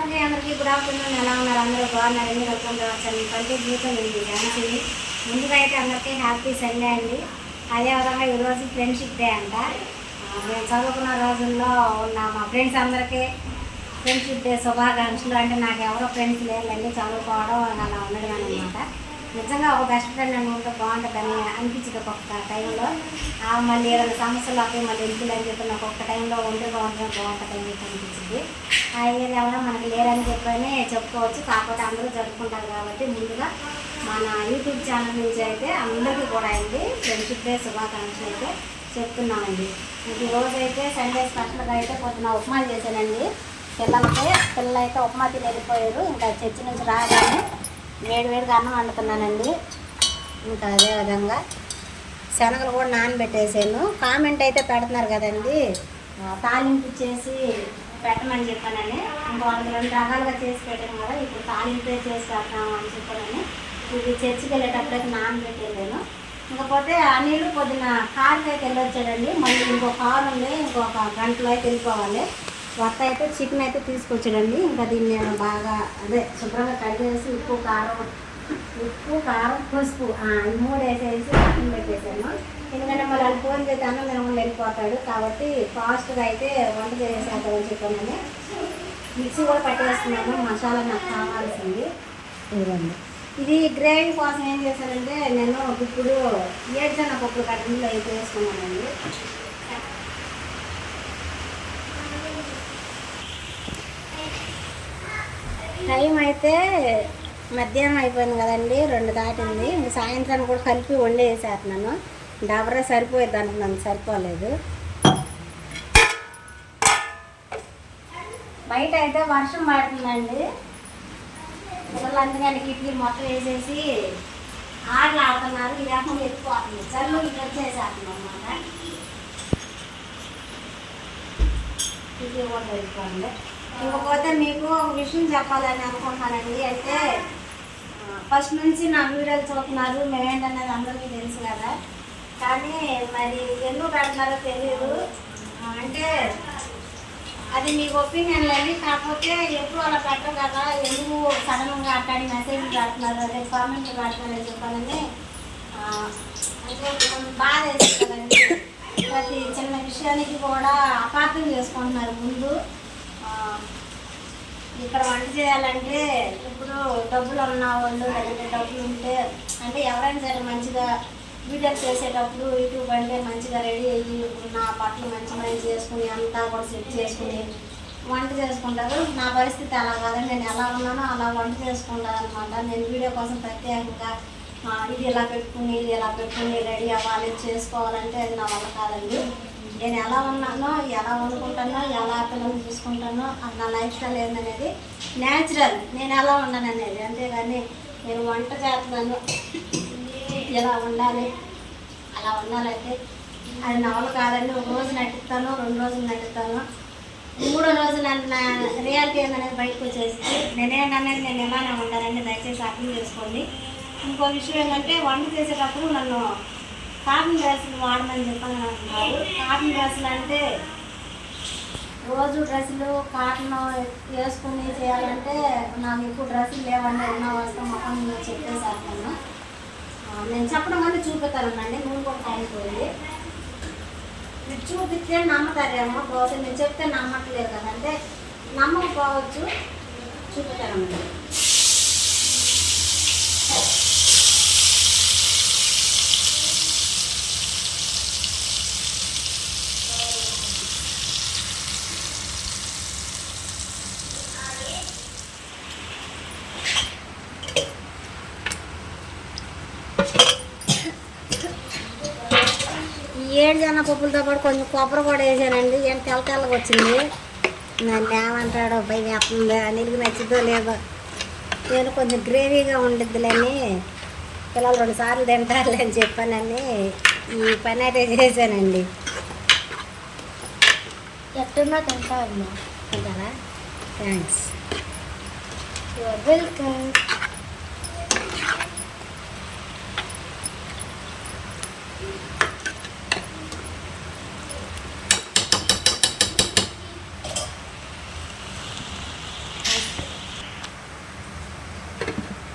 Okay, అందరికీ good afternoon. ఎలా ఉన్నారు? అందరూ బాగున్నారండి. వెల్కమ్ టు అవర్ ఛానల్ కంటే జీవితం ఉంది ఝాన్సీ. ముందుగా అయితే అందరికీ హ్యాపీ సండే అండి. అదేవిధంగా ఈరోజు ఫ్రెండ్షిప్ డే అంట. మేము చదువుకున్న రోజుల్లో ఉన్న మా ఫ్రెండ్స్ అందరికీ ఫ్రెండ్షిప్ డే శుభాకాంక్షలు. అంటే నాకు ఎవరో ఫ్రెండ్స్ లేదండి, చదువుకోవడం అలా ఉండడం అనమాట. నిజంగా ఒక బెస్ట్ ఫ్రెండ్ అని ఉంటే బాగుంటుందని అనిపించింది ఒక్కొక్క టైంలో. మళ్ళీ ఏదైనా సమస్యలు అవుతాయి, మళ్ళీ ఇంటికి అని చెప్పి నాకు ఒక్క టైంలో ఒంటరిగా ఉండడం బాగుంటుందని చెప్పి అనిపించింది. ఏది ఎవరో మనకి లేరని చెప్పని చెప్పుకోవచ్చు. కాకపోతే అందరూ జరుపుకుంటారు కాబట్టి ముందుగా మన యూట్యూబ్ ఛానల్ నుంచి అయితే అందరికీ కూడా అండి ఫ్రెండ్షిప్ డే శుభాకాంక్షలు అయితే చెప్తున్నామండి. ఈరోజు అయితే సండే స్పెషల్గా అయితే పొద్దున ఉప్మా చేశానండి పిల్లలు అయితే ఉప్మా తిని వెళ్ళిపోయారు. ఇంకా చర్చి నుంచి రాగానే వేడివేడిగా అన్నం వండుతున్నానండి. ఇంకా అదేవిధంగా శనగలు కూడా నానబెట్టేసాను. కామెంట్ అయితే పెడుతున్నారు కదండి, తాలింపు చేసి పెట్టమని చెప్పానని. ఇంకా వాళ్ళకి 2 రకాలుగా చేసి పెట్టాను కదా, ఇప్పుడు తాలింపే చేసి పెడతాము అని చెప్పానని. ఇది చర్చికి వెళ్ళేటప్పుడైతే నానబెట్టేసాను. ఇంకపోతే అనిలు పొద్దున కారుకి అయితే వెళ్ళొచ్చాడండి. మళ్ళీ ఇంకో కారు ఉంది, ఇంకొక గంటలో అయితే వెళ్ళిపోవాలి. కొత్త అయితే చికెన్ అయితే తీసుకొచ్చాడండి. ఇంకా దీన్ని నేను బాగా శుభ్రంగా కడిగేసి ఉప్పు కారం పసుపు ఈ 3 వేసేసి పక్కన పెట్టేసాను. ఎందుకంటే మళ్ళీ వాళ్ళు ఫోన్ చేసి అన్నం తినకుండా వెళ్ళిపోతాడు కాబట్టి ఫాస్ట్గా అయితే వంట చేసేద్దామని చెప్పానని మిక్సీ కూడా పట్టేస్తున్నాను. మసాలా నాకు కావాల్సింది ఇవ్వండి. ఇది గ్రేవీ కోసం ఏం చేశానంటే నేను ఇప్పుడు ఏడ్చనపప్పు కట్టంలో అయితే వేసుకున్నానండి. టైం అయితే మధ్యాహ్నం అయిపోయింది కదండి, 2 దాటింది. ఇంక సాయంత్రాన్ని కూడా కలిపి వండేసేస్తున్నాను. డబరా సరిపోయేది అనుకున్నాను, సరిపోలేదు. బయట అయితే వర్షం పడుతుందండి. పిల్లలందరినీ కిటికీ మొత్తం వేసేసి ఆటలు ఆడుతున్నారు. ఈ రకంగా ఎక్కువవుతుంది, చల్లు ఇటు వచ్చేసేస్తున్నాం అన్నమాట. కిటికీ కూడా వెళ్ళిపోండి. ఇంకపోతే మీకు ఒక విషయం చెప్పాలని అనుకుంటున్నానండి. అయితే ఫస్ట్ నుంచి నా వీడియోలు చూస్తున్నారు, మేమేంటనేది అందరికీ తెలుసు కదా. కానీ మరి ఎందుకు పెడుతున్నారో తెలియదు. అంటే అది మీకు ఒపీనియన్ లేదు. కాకపోతే ఎప్పుడు అలా పెట్టరు కదా, ఎందుకు సడన్గా అట్లాంటి మెసేజ్లు పెడుతున్నారు, అదే కామెంట్లు పెడుతున్నారని చెప్పాలని అంటే కొంచెం బాధ వేస్తుంది కదండి. ప్రతి చిన్న విషయానికి కూడా అపార్థం చేసుకుంటున్నారు. ముందు ఇక్కడ వంట చేయాలంటే ఇప్పుడు డబ్బులు ఉన్న వాళ్ళు లేదంటే డబ్బులు ఉంటే అంటే ఎవరైనా సరే మంచిగా వీడియోలు చేసేటప్పుడు యూట్యూబ్ అంటే మంచిగా రెడీ అయ్యి నా బట్టలు మంచి చేసుకుని అంతా కూడా సెట్ చేసుకుని వంట చేసుకుంటారు. నా పరిస్థితి అలా కాదండి. నేను ఎలా ఉన్నానో అలా వంట చేసుకుంటాను అనమాట. నేను వీడియో కోసం ప్రత్యేకంగా ఇది ఇలా పెట్టుకుని రెడీ అవ్వాలి చేసుకోవాలంటే అది నా వల్ల కాదండి. నేను ఎలా ఉన్నానో, ఎలా వండుకుంటానో, ఎలా పిల్లల్ని చూసుకుంటానో అది నా లైఫ్ స్టైల్ ఏందనేది న్యాచురల్. నేను ఎలా ఉన్నాను అనేది, అంతేగాని నేను వంట చేస్తున్నాను ఎలా ఉండాలి అలా ఉండాలంటే అది నా వల్ల కాదండి. 1 రోజు నటిస్తాను, 2 రోజులు నటిస్తాను, 3వ రోజు నా రియాలిటీ ఏందనేది బయటకు వచ్చేసి నేనేంటనేది నేను ఎలానే ఉండాలండి. దయచేసి అర్థం చేసుకోండి. ఇంకో విషయం ఏంటంటే వంట చేసేటప్పుడు నన్ను కాటన్ డ్రెస్సులు వాడమని చెప్పని అంటున్నారు. కాటన్ డ్రెస్సులు అంటే రోజు డ్రెస్సులు కాటన్ వేసుకుని చేయాలంటే నాకు ఎక్కువ డ్రెస్సులు లేవండి. ఎన్నో వస్తాం మొత్తం చెప్పేసాను. నేను చెప్పడం కానీ చూపిస్తానండి. నూనె కూడా కాలిపోయింది. మీరు చూపిస్తే నమ్ముతారేమో, బహుశా నేను చెప్తే నమ్మట్లేదు కదంటే నమ్మకపోవచ్చు. చూపిస్తానండి. ఏడుజొన్నపప్పులతో పాటు కొంచెం కొబ్బరి కూడా వేసానండి. ఏం తెల్లగా వచ్చింది. నన్ను ఏమంటాడో భయం వేస్తుంది, నీకు నచ్చిందో లేదో. నేను కొంచెం గ్రేవీగా ఉండిద్దిలేని పిల్లలు 2 సార్లు తింటారులే అని చెప్పానని ఈ పని అయితే చేశానండి. ఎట్టున్నా తింటారమ్మా, తింటారా? Thanks, your welcome.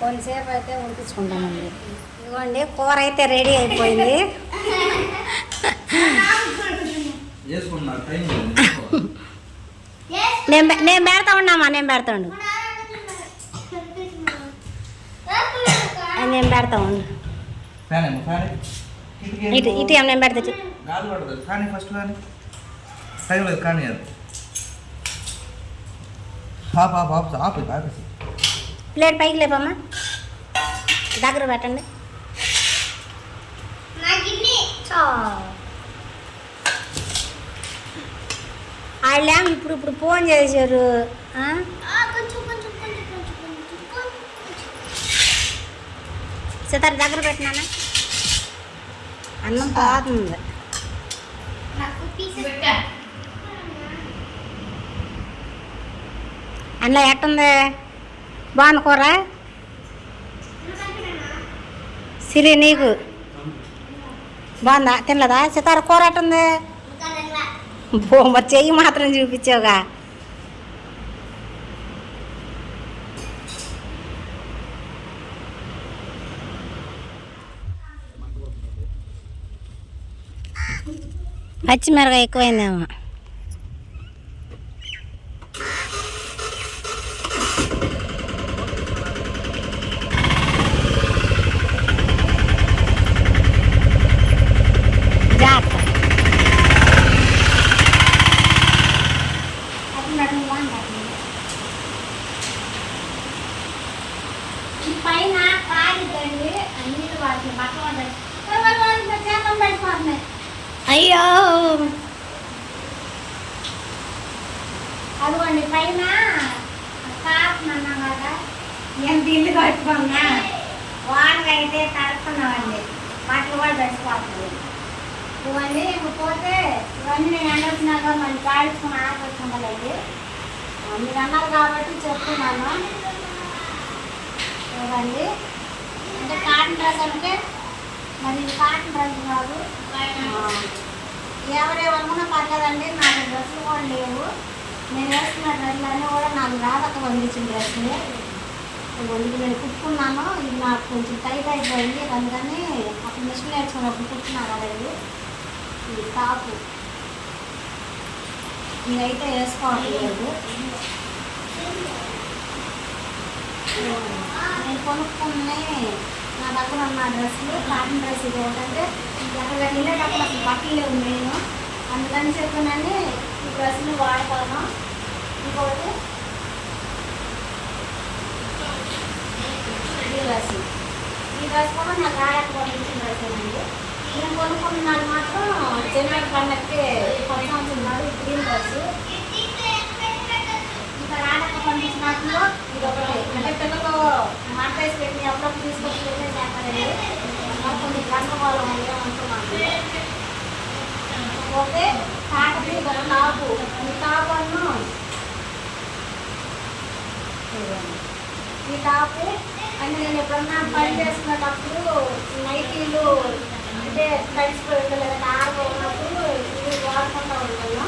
కొంతసేపు అయితే ఉడికించుకుంటామండి. ఇదిగోండి కూర అయితే రెడీ అయిపోయింది. నేను పెడతా ఉన్నామా, నేను పెడతా ఉండు, నేను పెడతా ఉండు. ఇటు ఇటు నేను పెడతా. ప్లేట్ పైకి లేపమ్మా, దగ్గర పెట్టండి. వాళ్ళే ఇప్పుడు ఫోన్ చేశారు. సితార్ దగ్గర పెట్టినానా, అన్నం పోతుంది. అందులో ఎట్టుంది, బాగుంది కూర? సిరి నీకు బాగుందా? తినలేదా? సితార కూర ఎట్టుంది? మరి చెయ్యి మాత్రం చూపించావుగా. పచ్చిమిరకాయ ఎక్కువైందేమో. పైన కాగితండి అన్ని వాటిని బట్టలు పడిపోతున్నాయి. అయ్యో అదిగోండి పైన కాపునన్నాం కదా, ఎంత ఇల్లు కట్టుకున్నా వాడికైతే కడుక్కున్నామండి, బట్టలు కూడా తడిసిపోతుంది. ఇవన్నీ పోతే ఇవన్నీ నేను ఎండొచ్చినాక మళ్ళీ కాడుచుకుని ఆకొచ్చుకుంటానండి. మీరు అన్నారు కాబట్టి చెప్తున్నాను. ఇవ్వండి, అంటే కాటన్ డ్రెస్ అంటే మరి ఇది కాటన్ డ్రెస్ కాదు. ఎవరేమనుకున్నా పర్లేదండి, నాకు డ్రెస్సులు కూడా లేవు. నేను వేసుకున్న డ్రెస్సులు అన్నీ కూడా నాకు రాదక్క పండించిన డ్రెస్సులే. ఇది నేను కుట్టుకున్నాను, ఇది నాకు కొంచెం టైట్ అయిపోయింది, అందుకని అప్పుడు మిషన్ నేర్చుకున్నప్పుడు కుట్టుకున్నాను కదండి. ఇది టాపు ఇదైతే వేసుకోవట్లేదు. నేను కొనుక్కున్నాయి నా దగ్గర ఉన్న డ్రెస్సులు, కాటన్ డ్రెస్. ఇది ఏంటంటే ఎక్కడ వెళ్ళేటప్పుడు అసలు బట్టలు లేవు నేను, అందుకని చెప్పినని ఈ డ్రెస్సులు వాడతాను. ఇంకోటి ఈ డ్రెస్ కూడా నాకు రాయకు పంపించిన డ్రెస్ అండి. నేను కొనుక్కున్నాను మాత్రం జనవరి పండగకి పంపించున్నాడు ఈ గ్రీన్ డ్రెస్. ఇంకా రాడక పంపించిన వాటిలో ఇది ఒకటి, అంటే పిల్లలు మాట వేసి పెట్టి అప్పుడప్పుడు తీసుకొచ్చి చేస్తారండి. కొన్ని గంటకోళం ఏమంటున్నాను. ఓకే, కాకపోతే టాపు, ఈ టాపు అన్ను ఈ టాపు అని నేను ఎప్పుడన్నా పని చేసుకునేటప్పుడు నైటీలు అంటే తడిసిపోయి లేదంటే ఆరుగా ఉన్నప్పుడు ఇవి వాడుకుంటూ ఉంటాను.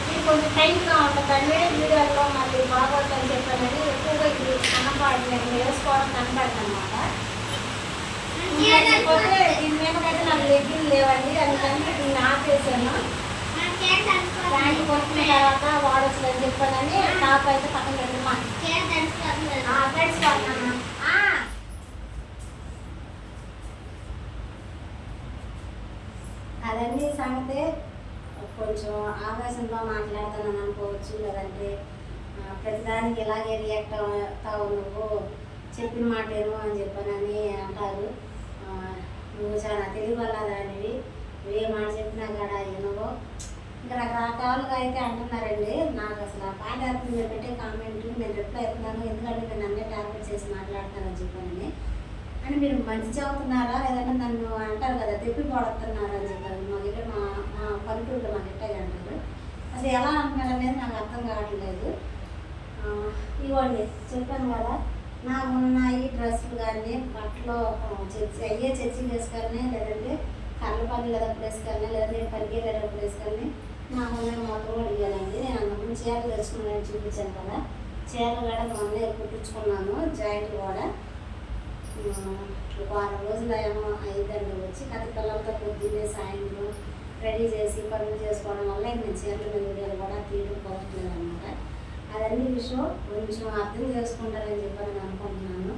ఇది కొంచెం టైట్గా ఉంటుందండి. వీడియోలో మళ్ళీ బాగోతుందని చెప్పానని ఎక్కువగా ఇది కనపడి నేను వేసుకోవడం కనపడదు అనమాట. పోతే దీని మీదకైతే నాకు లెగ్గిన్లు లేవండి, అందుకని దీన్ని ఆపేసాను. ప్యాంట్ కొనుక్కున్న తర్వాత వాడొచ్చుదని చెప్పానని టాప్ అయితే పక్కన పెట్టమ్మా. తడిసిపోతున్నాను. అదండి సంగతి. కొంచెం ఆవేశంతో మాట్లాడుతున్నాను అనుకోవచ్చు, లేదంటే ప్రతిదానికి ఇలాగే రియాక్ట్ అవుతావు, నువ్వు చెప్పిన మాట ఏమో అని చెప్పానని అంటారు. నువ్వు చాలా తెలియవల్లదానివి, నువ్వు ఏ మాట చెప్పినా కూడా వినవో, ఇంకా రకరకాలుగా అయితే అంటున్నారండి. నాకు అసలు ఆ పాదయాత్ర మీరు పెట్టే కామెంట్ నేను రిప్లై అవుతున్నాను, ఎందుకంటే నేను అన్నీ టార్గెట్ చేసి మాట్లాడతానని చెప్పానని. అని మీరు మంచి చదువుతున్నారా లేదంటే నన్ను అంటారు కదా తెప్పి పడుతున్నారా అని చెప్పారు. మా దగ్గర మా పల్లెటూరులో మాకు ఎట్టాయి అంటారు. అసలు ఎలా అంటున్నారు అనేది నాకు అర్థం కావట్లేదు. ఇవ్వండి చెప్పాను కదా, నాకు ఉన్నాయి డ్రెస్సులు కానీ బట్టలు అయ్యే చర్చికి వేసుకొని, లేదంటే కళ్ళ పని వెళ్ళేటప్పుడు వేసుకొని, లేదంటే పనికి వెళ్ళేటప్పుడు వేసుకొని నాకు ఉన్నాయి మొత్తం కూడా ఇవ్వాలండి. నేను అంతకుముందు చీరలు తెచ్చుకున్నాను చూపించాను కదా, చీరలు కూడా మొన్నే కుట్టించుకున్నాను, జాయింట్ కూడా. ఒక 6 రోజులు ఏమో అయిందండి వచ్చి. కథ పిల్లలతో పొద్దున్నే సాయంత్రం రెడీ చేసి పనులు చేసుకోవడం వల్ల నేను చీరల వీడియోలు కూడా తీయడం పోవట్లేదు అనమాట. అదన్నీ విషయం కొంచెం అర్థం చేసుకుంటారని చెప్పి నేను అనుకుంటున్నాను.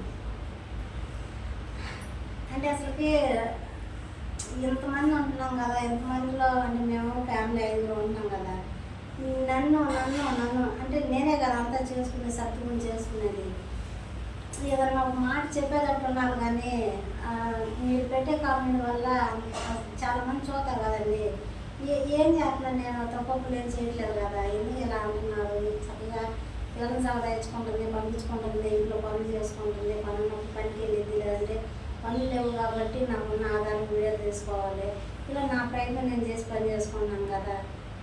అంటే అసలుకి ఎంతమంది ఉంటున్నాం కదా, ఎంతమందిలో అంటే మేము ఫ్యామిలీ 5 ఉంటున్నాం కదా. నన్ను నన్ను నన్ను అంటే నేనే కదా అంతా చేసుకునేది, సర్దుకుని చేసుకునేది. ఏదన్నా ఒక మాట చెప్పేటట్టున్నారు కానీ మీరు పెట్టే కామెంట్ వల్ల చాలామంది చూస్తారు కదండి. ఏం చేస్తున్నాను నేను, తప్పప్పులు ఏం చేయట్లేదు కదా, ఎందుకు ఇలా అంటున్నారు. చక్కగా పిల్లల్ని సంపాదించుకుంటుంది, పంపించుకుంటుంది, ఇంట్లో పనులు చేసుకుంటుంది, పనికి వెళ్ళింది. లేదంటే పనులు లేవు కాబట్టి నాకున్న ఆధారం వీడియో తీసుకోవాలి. ఇలా నా ప్రయత్నం నేను చేసి పని చేసుకున్నాను కదా.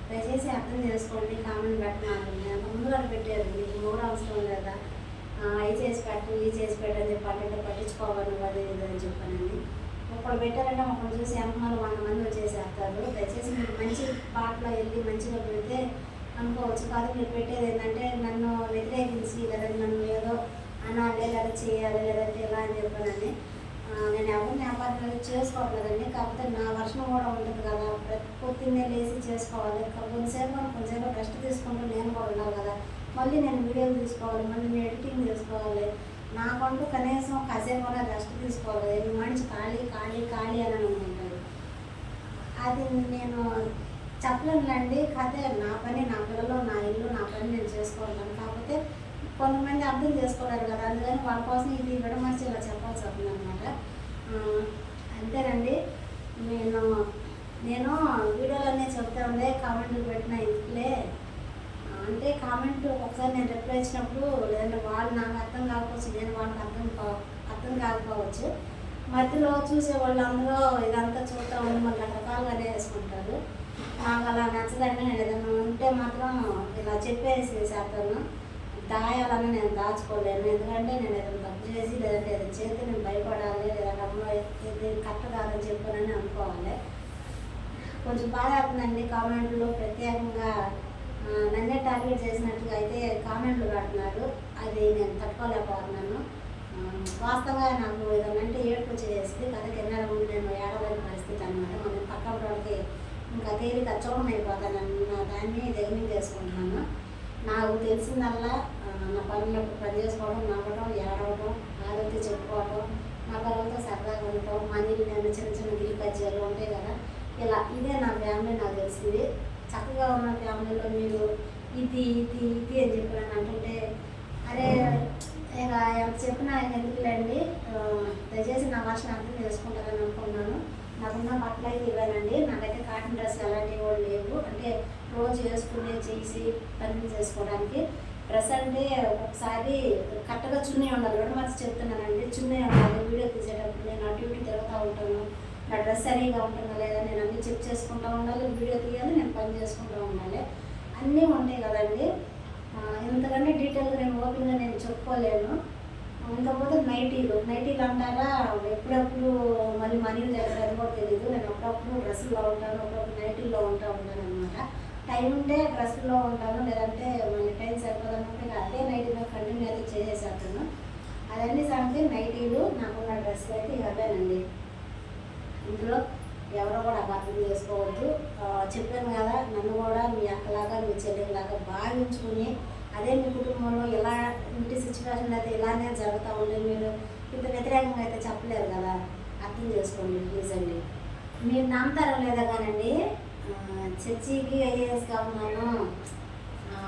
దయచేసి అర్థం చేసుకోండి. కామెంట్ పెట్టినాను, నేను ముందుగా పెట్టారు, మీకు మూడు అవసరం లేదా, అవి చేసి పెట్టు ఇవి చేసి పెట్టు అని చెప్పి అంటే పట్టించుకోవాలి అది ఇది అని చెప్పానండి. ఒకళ్ళు పెట్టారంటే ఒకళ్ళు చూసి ఎంతమంది 100 మంది వచ్చేసేస్తారు. దయచేసి మీరు మంచి పాటలో వెళ్ళి మంచిగా పెడితే అనుకోవచ్చు. కాదు మీరు పెట్టేది ఏంటంటే నన్ను వ్యతిరేకించి లేదంటే నన్ను ఏదో అనాలి లేదా చేయాలి లేదంటే ఎలా అని చెప్పానని. నేను ఎవరిని వ్యాపారం చేసుకోవట్లేదండి. కాకపోతే నా వర్షం కూడా ఉంటుంది కదా, పొద్దున్నే లేచి చేసుకోవాలి. కొంచెంసేపు రెస్ట్ తీసుకుంటూ నేను కూడా ఉండాలి కదా. మళ్ళీ నేను వీడియోలు తీసుకోవాలి, మళ్ళీ నేను ఎడిటింగ్ చేసుకోవాలి. నాకంటూ కనీసం కాసేపు కూడా రెస్ట్ తీసుకోవాలి. ఈ మనిషి ఖాళీ ఖాళీ ఖాళీ అని అనుకుంటారు. అది నేను చెప్పలేనులేండి. కాకపోతే నా పని, నా పిల్లలు, నా ఇల్లు, నా పని నేను చేసుకోగలను. కాకపోతే కొంతమంది అర్థం చేసుకోలేరు కదా, అందుకని వాళ్ళ కోసం ఇది విడమర్చి ఇలా చెప్పాల్సి వస్తుంది అనమాట. అంతేనండి. నేను వీడియోలన్నీ చెప్తా ఉండే కామెంట్లు పెట్టిన ఇంట్లే అంటే కామెంట్ ఒకసారి నేను రిప్లై ఇచ్చినప్పుడు లేదంటే వాళ్ళు నాకు అర్థం కాకపోవచ్చు, నేను వాళ్ళకి అర్థం కాకపోవచ్చు. మధ్యలో చూసే వాళ్ళు అందరూ ఇదంతా చూస్తూ ఉండి మళ్ళీ రకరకాలుగానే వేసుకుంటారు. నాకు అలా నచ్చదండి. నేను ఏదైనా ఉంటే మాత్రం ఇలా చెప్పేసి చేస్తాను. దాయాలని నేను దాచుకోలేను. ఎందుకంటే నేను ఏదైనా తప్పు చేసి లేదంటే ఏదైనా చేస్తే నేను భయపడాలి, లేదంటే అమ్మ ఇది కరెక్ట్ కాదని చెప్పానని అనుకోవాలి. కొంచెం బాధ అవుతుందండి. కామెంట్లో ప్రత్యేకంగా నన్నే టార్గెట్ చేసినట్టుగా అయితే కామెంట్లు పెడుతున్నారు. అది నేను తట్టుకోలేకపోతున్నాను. వాస్తవంగా నాకు ఏదైనా అంటే ఏడుపు వచ్చేసి కథ కింద నేను ఏడవలేని పరిస్థితి అనమాట. మనం పక్కన వాళ్ళకి ఇంకా తేలిక చోమం అయిపోతానన్న దాన్ని ధైర్యం చేసుకుంటున్నాను. నాకు తెలిసిందల్లా నా పనులకు పని చేసుకోవడం, నవ్వడం, ఏడవడం, ఆరోగ్యం చెప్పుకోవడం, నా పిల్లలతో సరదాగా ఉండటం, మనీలు నేను చిన్న చిన్న గిల్లి కజ్జాలు ఉంటాయి కదా, ఇలా ఇదే నా ఫ్యామిలీ నాకు తెలిసింది. చక్కగా ఉన్న ఫ్యామిలీలో మీరు ఇది ఇది ఇది అని చెప్పాను అంటుంటే అరే ఇక ఎంత చెప్పినా ఎందుకులేండి. దయచేసి నా భాషను అర్థం చేసుకుంటారని అనుకున్నాను. నాకున్న బట్టలు అయితే ఇవ్వానండి. నాకైతే కాటన్ డ్రెస్ అలాంటివి కూడా లేవు. అంటే రోజు వేసుకునే చేసి పని చేసుకోవడానికి డ్రెస్ అంటే ఒకసారి కరెక్ట్గా చున్నీ ఉండాలి. విడమర్చి చెప్తున్నానండి, చున్నీ ఉండాలి. వీడియో తీసేటప్పుడు నేను అటు ఇటు తిరుగుతూ ఉంటాను. నా డ్రెస్ సరిగా ఉంటుందా లేదా నేను అన్నీ చెక్ చేసుకుంటూ ఉండాలి, వీడియో తీయాలి, నేను పని చేసుకుంటూ ఉండాలి. అన్నీ ఉంటాయి కదండి. ఇంతకంటే డీటెయిల్గా నేను ఓపెన్గా నేను చెప్పుకోలేను. ఇంకపోతే నైటీలు అంటారా, ఎప్పుడప్పుడు మళ్ళీ మనీలు దగ్గర అది కూడా తెలియదు. నేను అప్పుడప్పుడు డ్రెస్సుల్లో ఉంటాను, అప్పుడప్పుడు నైటీల్లో ఉంటాను అనమాట. టైం ఉంటే డ్రెస్సుల్లో ఉంటాను, లేదంటే మళ్ళీ టైం సరిపోదనుకుంటే అదే నైటీ మీద కంటిన్యూ అయితే చేసేస్తాను. అదన్నీ సంగతి నైటీలు. నాకున్న డ్రెస్సులు అయితే అవేనండి. ఇందులో ఎవరో కూడా అర్థం చేసుకోవద్దు. చెప్పాను కదా, నన్ను కూడా మీ అక్కలాగా మీ చెల్లెలాగా భావించుకుని అదే మీ కుటుంబంలో ఇలా ఇంటి సిచ్యువేషన్ అయితే ఇలానే జరుగుతూ ఉంటే మీరు ఇంత వ్యతిరేకంగా అయితే చెప్పలేరు కదా. అర్థం చేసుకోండి ప్లీజ్ అండి. మీరు నమ్ముతారో లేదా కానండి, చర్చికి ఐఏఎస్గా ఉన్నాను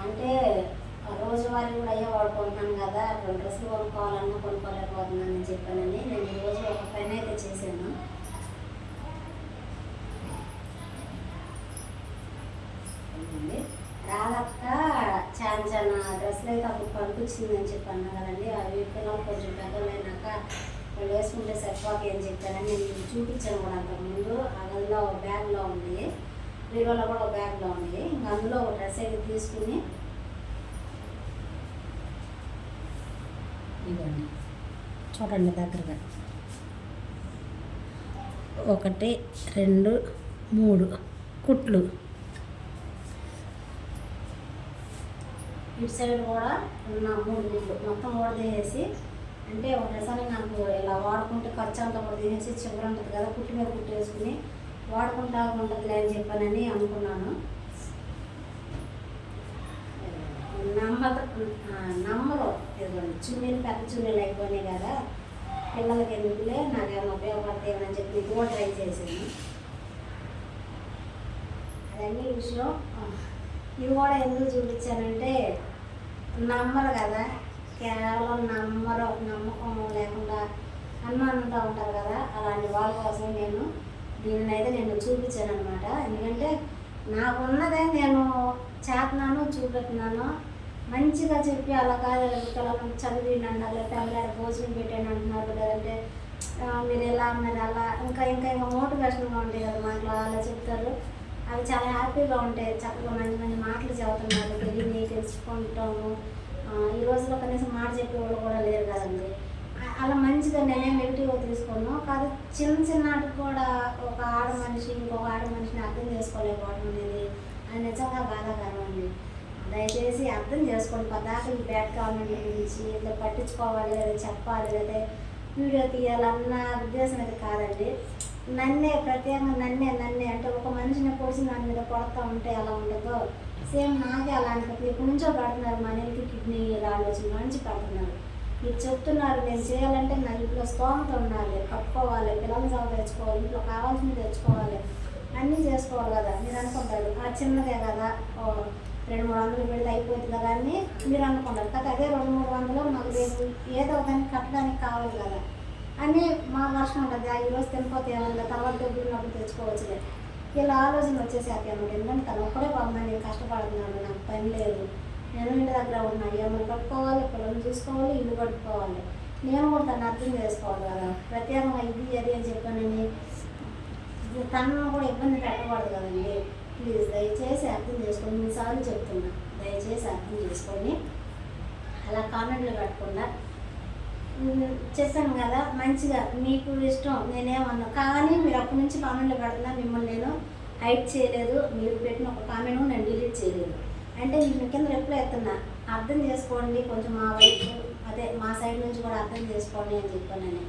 అంటే రోజువారీ కూడా అయ్యే వాడుకుంటున్నాను కదా, 2 డ్రెస్సులు కొనుక్కోవాలన్నా కొనుక్కోలేకపోతున్నానని చెప్పానని నేను ఈరోజు ఒక పని అయితే చేశాను. రాధక్క చాలా డ్రెస్సులు అయితే అప్పుడు పంపించిందని చెప్పాను కదండి. అవి పిల్లలు కొంచెం పెద్దలైనాక వాళ్ళు వేసుకుంటే సరిపోతాయి అని చెప్పానని నేను చూపించాను కూడా. అంతకుముందు ఆ గదిలో బ్యాగ్లో ఉంది, బీరువాలో కూడా బ్యాగ్లో ఉంది. ఇంకా అందులో ఒక డ్రెస్ అయితే తీసుకుని ఇవ్వండి చూడండి దగ్గరగా 1 2 3 కుట్లు ఇటు సైడ్ కూడా ఉన్న 3 గుడ్లు మొత్తం కూడా తీసేసి, అంటే ఒకటేసారి నాకు ఇలా వాడుకుంటే ఖర్చు అంతా కూడా తీసేసి చివరి ఉంటుంది కదా పుట్టి మీద పుట్టి వేసుకుని వాడుకుంటా ఉంటుందిలే అని చెప్పానని అనుకున్నాను. నమ్మరు ఇదిగోండి, చున్నీలు పెద్ద చున్నీలు అయిపోయినాయి కదా, పిల్లలకి ఎందుకులే నాకేమైనా ఉపయోగపడతాయని చెప్పి ఇది కూడా ట్రై చేశాను. అదన్నీ విషయం. ఇవి కూడా ఎందుకు చూపించానంటే నమ్మరు కదా, కేవలం నమ్మకం లేకుండా అనుమానంతో ఉంటారు కదా, అలాంటి వాళ్ళ కోసం దీనిని అయితే నేను చూపించాను అనమాట. ఎందుకంటే నాకున్నదే నేను చేతనాను చూపెట్టినాను, మంచిగా చెప్పి అలా కాదు పిల్లలకు చదివినండి, లేకపోతే అమ్మగారు భోజనం పెట్టాను అంటున్నారు, లేదంటే మీరు ఎలా అన్నారు అలా ఇంకా మోటివేషన్గా ఉంటాయి కదా మాటలు అలా చెప్తారు. అవి చాలా హ్యాపీగా ఉంటాయి, చక్కగా మంచి మాటలు చెబుతున్నారు, తెలుసుకుంటాము. ఈ రోజులో కనీసం మాట చెప్పేవాళ్ళు కూడా లేరు కదండి. అలా మంచిగా నేనే నెగిటివ్గా తీసుకోను కాదు. చిన్నటికి కూడా ఒక ఆడ మనిషి ఇంకొక ఆడ మనిషిని అర్థం చేసుకోలేకపోవడం అనేది అది నిజంగా బాధాకరం అండి. దయచేసి అర్థం చేసుకోండి. పదార్థం ఈ బ్యాడ్ కామెంట్ గురించి లేదా పట్టించుకోవాలి లేదా చెప్పాలి లేదా వీడియో తీయాలన్న ఉద్దేశం అది కాదండి. ప్రత్యేకంగా నన్నే అంటే ఒక మనిషిని పొడిచి దాని మీద కొడతా ఉంటే ఎలా ఉండదో సేమ్ నాకే అలాంటి ఇప్పటి నుంచో పెడుతున్నారు. మనకి కిడ్నీ రాళ్ళు వచ్చి మంచి పెడుతున్నారు. మీరు చెప్తున్నారు నేను చేయాలంటే నా ఇంట్లో స్తోమత ఉండాలి, కప్పుకోవాలి, పిల్లల చదువు తెచ్చుకోవాలి, ఇంట్లో కావాల్సింది తెచ్చుకోవాలి, అన్నీ చేసుకోవాలి కదా. మీరు అనుకుంటారు ఆ చిన్నదే కదా 200-300 పెడితే అయిపోతుంది కదా అని మీరు అనుకుంటారు కదా. అదే 200-300 నాకు రేపు ఏదో దాన్ని కట్టడానికి కావాలి కదా అని మా వర్షం ఉంటుంది. ఈరోజు తినిపోతే ఏమన్నా తర్వాత డబ్బులు తెచ్చుకోవచ్చులే ఇలా ఆలోచన వచ్చేసాక అనమాట. ఎందుకంటే తను ఒక్కడే బాగున్నా, నేను కష్టపడుతున్నాను, నాకు పని లేదు, నేను ఇంటి దగ్గర ఉన్నా, ఏమైనా కట్టుకోవాలి, పిల్లలు చూసుకోవాలి, ఇల్లు కట్టుకోవాలి, నేను కూడా తను అర్థం చేసుకోవాలి కదా. ప్రత్యేకంగా ఇది అది అని చెప్పానని తనను కూడా ఇబ్బంది పెట్టకూడదు కదండి. ప్లీజ్ దయచేసి అర్థం చేసుకోండి. 3 సార్లు చెప్తున్నా, దయచేసి అర్థం చేసుకొని అలా కామెంట్లు పెట్టకుండా చెప్పాను కదా. మంచిగా మీకు ఇష్టం నేనేమన్నా కానీ మీరు అప్పటి నుంచి కామెంట్లు పెడుతున్నా, మిమ్మల్ని నేను హైడ్ చేయలేదు, మీరు పెట్టిన ఒక కామెంట్ నేను డిలీట్ చేయలేదు. అంటే మీకు కింద రిప్లై ఇస్తున్నా, అర్థం చేసుకోండి కొంచెం మా వైపు అదే మా సైడ్ నుంచి కూడా అర్థం చేసుకోండి అని చెప్పానని.